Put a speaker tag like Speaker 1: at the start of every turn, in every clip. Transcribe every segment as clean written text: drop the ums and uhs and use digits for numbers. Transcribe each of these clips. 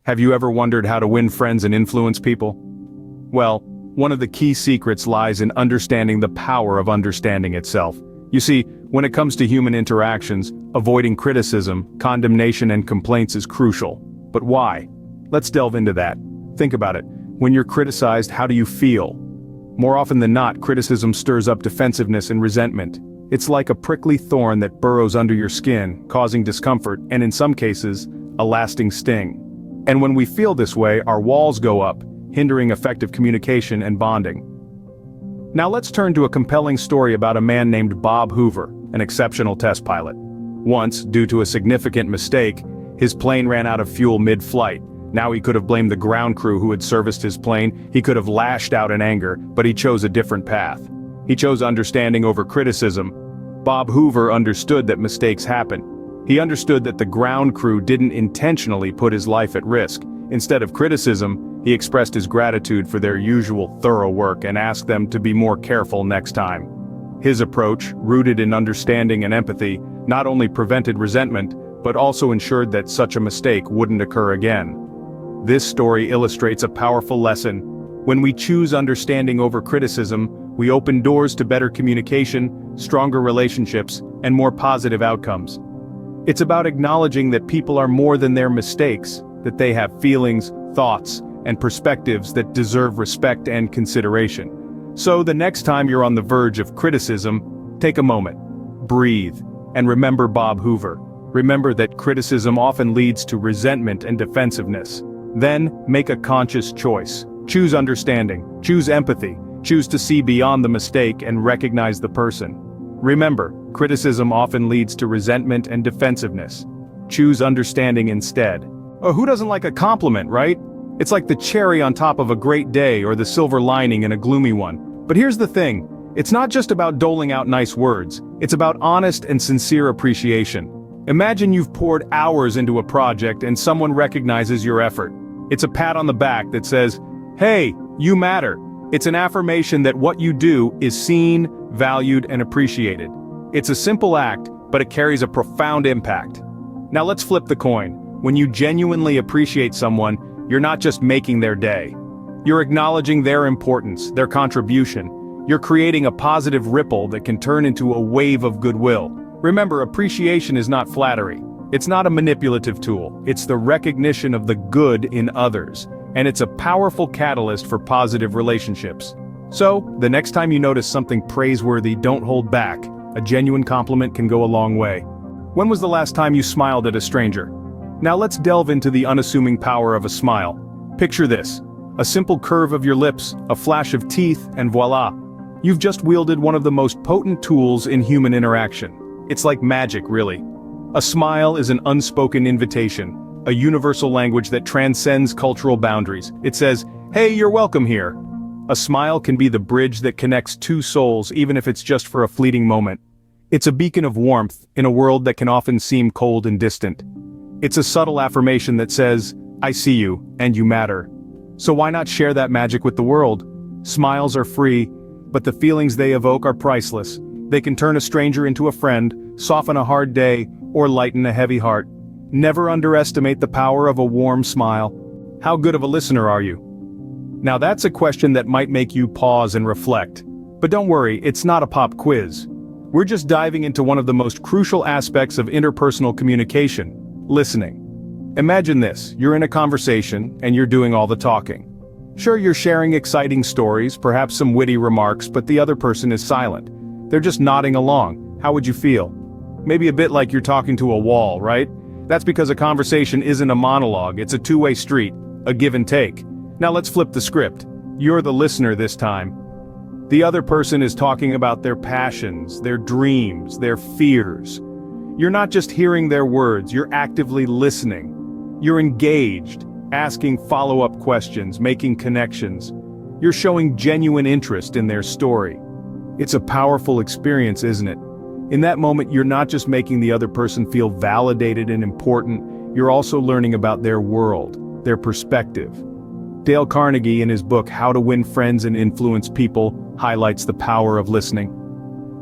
Speaker 1: Have you ever wondered how to win friends and influence people? Well, one of the key secrets lies in understanding the power of understanding itself. You see, when it comes to human interactions, avoiding criticism, condemnation and complaints is crucial. But why? Let's delve into that. Think about it. When you're criticized, how do you feel? More often than not, criticism stirs up defensiveness and resentment. It's like a prickly thorn that burrows under your skin, causing discomfort and in some cases, a lasting sting. And when we feel this way, our walls go up, hindering effective communication and bonding. Now let's turn to a compelling story about a man named Bob Hoover, an exceptional test pilot. Once, due to a significant mistake, his plane ran out of fuel mid-flight. Now he could have blamed the ground crew who had serviced his plane, he could have lashed out in anger, but he chose a different path. He chose understanding over criticism. Bob Hoover understood that mistakes happen. He understood that the ground crew didn't intentionally put his life at risk. Instead of criticism, he expressed his gratitude for their usual thorough work and asked them to be more careful next time. His approach, rooted in understanding and empathy, not only prevented resentment, but also ensured that such a mistake wouldn't occur again. This story illustrates a powerful lesson. When we choose understanding over criticism, we open doors to better communication, stronger relationships, and more positive outcomes. It's about acknowledging that people are more than their mistakes, that they have feelings, thoughts, and perspectives that deserve respect and consideration. So the next time you're on the verge of criticism, take a moment, breathe, and remember Bob Hoover. Remember that criticism often leads to resentment and defensiveness. Then, make a conscious choice. Choose understanding, choose empathy, choose to see beyond the mistake and recognize the person. Remember, criticism often leads to resentment and defensiveness. Choose understanding instead. Oh, who doesn't like a compliment, right? It's like the cherry on top of a great day or the silver lining in a gloomy one. But here's the thing, it's not just about doling out nice words, it's about honest and sincere appreciation. Imagine you've poured hours into a project and someone recognizes your effort. It's a pat on the back that says, "Hey, you matter." It's an affirmation that what you do is seen, valued, and appreciated. It's a simple act, but it carries a profound impact. Now let's flip the coin. When you genuinely appreciate someone, you're not just making their day. You're acknowledging their importance, their contribution. You're creating a positive ripple that can turn into a wave of goodwill. Remember, appreciation is not flattery. It's not a manipulative tool. It's the recognition of the good in others. And it's a powerful catalyst for positive relationships. So, the next time you notice something praiseworthy, don't hold back. A genuine compliment can go a long way. When was the last time you smiled at a stranger? Now let's delve into the unassuming power of a smile. Picture this. A simple curve of your lips, a flash of teeth, and voila. You've just wielded one of the most potent tools in human interaction. It's like magic, really. A smile is an unspoken invitation, a universal language that transcends cultural boundaries. It says, "Hey, you're welcome here." A smile can be the bridge that connects two souls, even if it's just for a fleeting moment. It's a beacon of warmth in a world that can often seem cold and distant. It's a subtle affirmation that says, "I see you, and you matter." So why not share that magic with the world? Smiles are free, but the feelings they evoke are priceless. They can turn a stranger into a friend, soften a hard day, or lighten a heavy heart. Never underestimate the power of a warm smile. How good of a listener are you? Now that's a question that might make you pause and reflect. But don't worry, it's not a pop quiz. We're just diving into one of the most crucial aspects of interpersonal communication, listening. Imagine this, you're in a conversation, and you're doing all the talking. Sure, you're sharing exciting stories, perhaps some witty remarks, but the other person is silent. They're just nodding along. How would you feel? Maybe a bit like you're talking to a wall, right? That's because a conversation isn't a monologue, it's a two-way street, a give and take. Now let's flip the script. You're the listener this time. The other person is talking about their passions, their dreams, their fears. You're not just hearing their words, you're actively listening. You're engaged, asking follow-up questions, making connections. You're showing genuine interest in their story. It's a powerful experience, isn't it? In that moment, you're not just making the other person feel validated and important, you're also learning about their world, their perspective. Dale Carnegie, in his book How to Win Friends and Influence People, highlights the power of listening.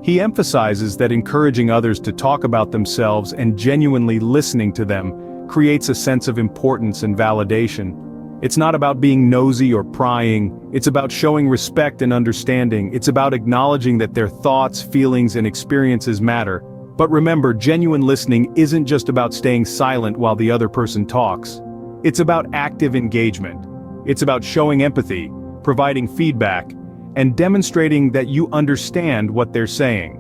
Speaker 1: He emphasizes that encouraging others to talk about themselves and genuinely listening to them creates a sense of importance and validation. It's not about being nosy or prying, it's about showing respect and understanding, it's about acknowledging that their thoughts, feelings, and experiences matter. But remember, genuine listening isn't just about staying silent while the other person talks. It's about active engagement. It's about showing empathy, providing feedback, and demonstrating that you understand what they're saying.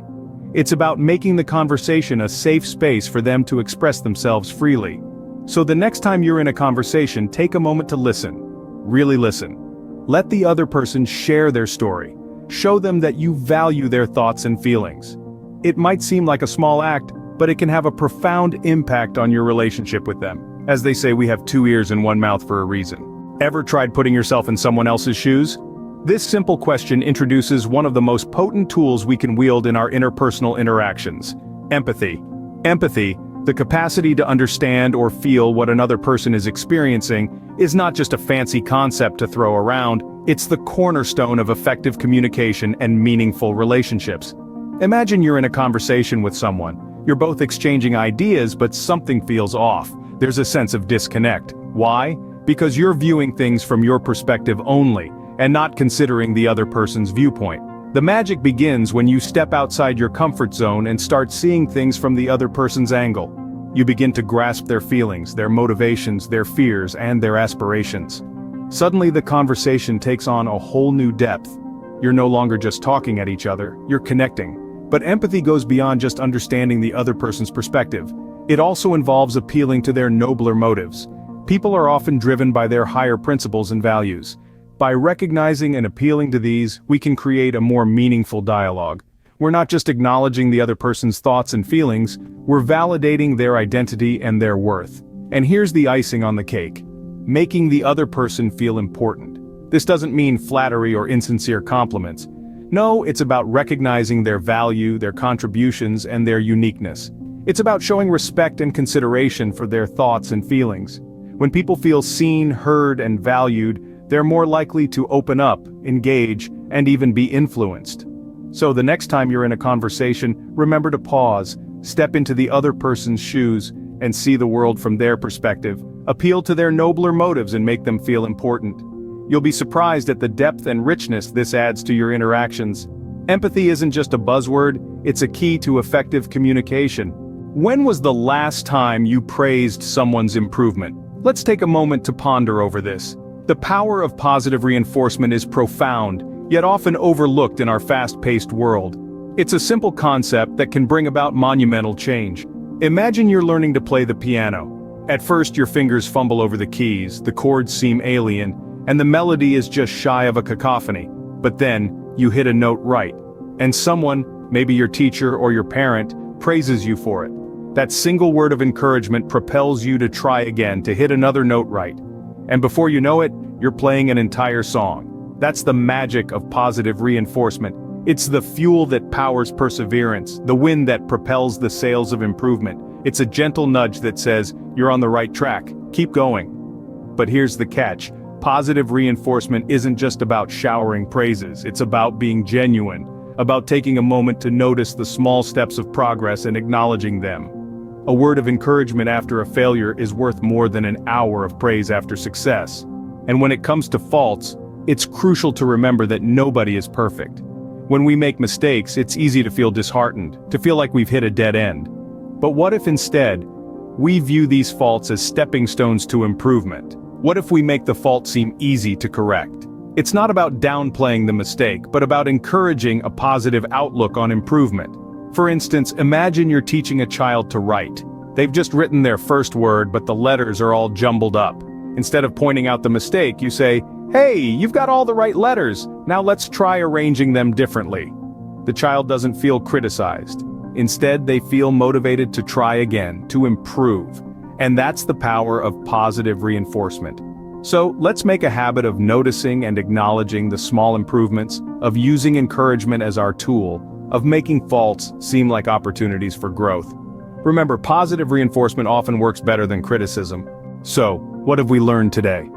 Speaker 1: It's about making the conversation a safe space for them to express themselves freely. So the next time you're in a conversation, take a moment to listen. Really listen. Let the other person share their story. Show them that you value their thoughts and feelings. It might seem like a small act, but it can have a profound impact on your relationship with them. As they say, we have two ears and one mouth for a reason. Ever tried putting yourself in someone else's shoes? This simple question introduces one of the most potent tools we can wield in our interpersonal interactions: empathy. Empathy, the capacity to understand or feel what another person is experiencing, is not just a fancy concept to throw around, it's the cornerstone of effective communication and meaningful relationships. Imagine you're in a conversation with someone. You're both exchanging ideas, but something feels off. There's a sense of disconnect. Why? Because you're viewing things from your perspective only, and not considering the other person's viewpoint. The magic begins when you step outside your comfort zone and start seeing things from the other person's angle. You begin to grasp their feelings, their motivations, their fears, and their aspirations. Suddenly the conversation takes on a whole new depth. You're no longer just talking at each other, you're connecting. But empathy goes beyond just understanding the other person's perspective. It also involves appealing to their nobler motives. People are often driven by their higher principles and values. By recognizing and appealing to these, we can create a more meaningful dialogue. We're not just acknowledging the other person's thoughts and feelings, we're validating their identity and their worth. And here's the icing on the cake: making the other person feel important. This doesn't mean flattery or insincere compliments. No, it's about recognizing their value, their contributions, and their uniqueness. It's about showing respect and consideration for their thoughts and feelings. When people feel seen, heard, and valued, they're more likely to open up, engage, and even be influenced. So the next time you're in a conversation, remember to pause, step into the other person's shoes, and see the world from their perspective. Appeal to their nobler motives and make them feel important. You'll be surprised at the depth and richness this adds to your interactions. Empathy isn't just a buzzword, it's a key to effective communication. When was the last time you praised someone's improvement? Let's take a moment to ponder over this. The power of positive reinforcement is profound, yet often overlooked in our fast-paced world. It's a simple concept that can bring about monumental change. Imagine you're learning to play the piano. At first your fingers fumble over the keys, the chords seem alien, and the melody is just shy of a cacophony. But then, you hit a note right. And someone, maybe your teacher or your parent, praises you for it. That single word of encouragement propels you to try again, to hit another note right. And before you know it, you're playing an entire song. That's the magic of positive reinforcement. It's the fuel that powers perseverance, the wind that propels the sails of improvement. It's a gentle nudge that says, you're on the right track, keep going. But here's the catch. Positive reinforcement isn't just about showering praises, it's about being genuine, about taking a moment to notice the small steps of progress and acknowledging them. A word of encouragement after a failure is worth more than an hour of praise after success. And when it comes to faults, it's crucial to remember that nobody is perfect. When we make mistakes, it's easy to feel disheartened, to feel like we've hit a dead end. But what if instead, we view these faults as stepping stones to improvement? What if we make the fault seem easy to correct? It's not about downplaying the mistake, but about encouraging a positive outlook on improvement. For instance, imagine you're teaching a child to write. They've just written their first word, but the letters are all jumbled up. Instead of pointing out the mistake, you say, "Hey, you've got all the right letters. Now let's try arranging them differently." The child doesn't feel criticized. Instead, they feel motivated to try again, to improve. And that's the power of positive reinforcement. So, let's make a habit of noticing and acknowledging the small improvements, of using encouragement as our tool, of making faults seem like opportunities for growth. Remember, positive reinforcement often works better than criticism. So, what have we learned today?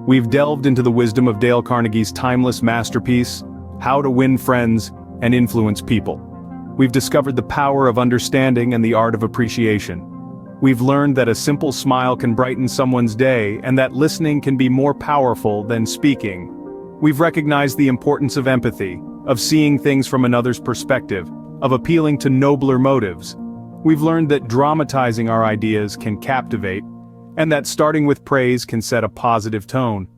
Speaker 1: We've delved into the wisdom of Dale Carnegie's timeless masterpiece, How to Win Friends and Influence People. We've discovered the power of understanding and the art of appreciation. We've learned that a simple smile can brighten someone's day and that listening can be more powerful than speaking. We've recognized the importance of empathy, of seeing things from another's perspective, of appealing to nobler motives. We've learned that dramatizing our ideas can captivate, and that starting with praise can set a positive tone.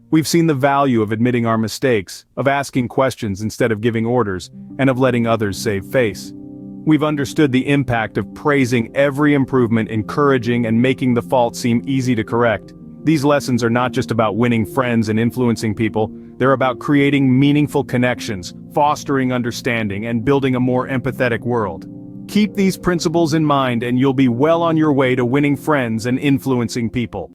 Speaker 1: We've seen the value of admitting our mistakes, of asking questions instead of giving orders, and of letting others save face. We've understood the impact of praising every improvement, encouraging and making the fault seem easy to correct. These lessons are not just about winning friends and influencing people, they're about creating meaningful connections, fostering understanding, and building a more empathetic world. Keep these principles in mind and you'll be well on your way to winning friends and influencing people.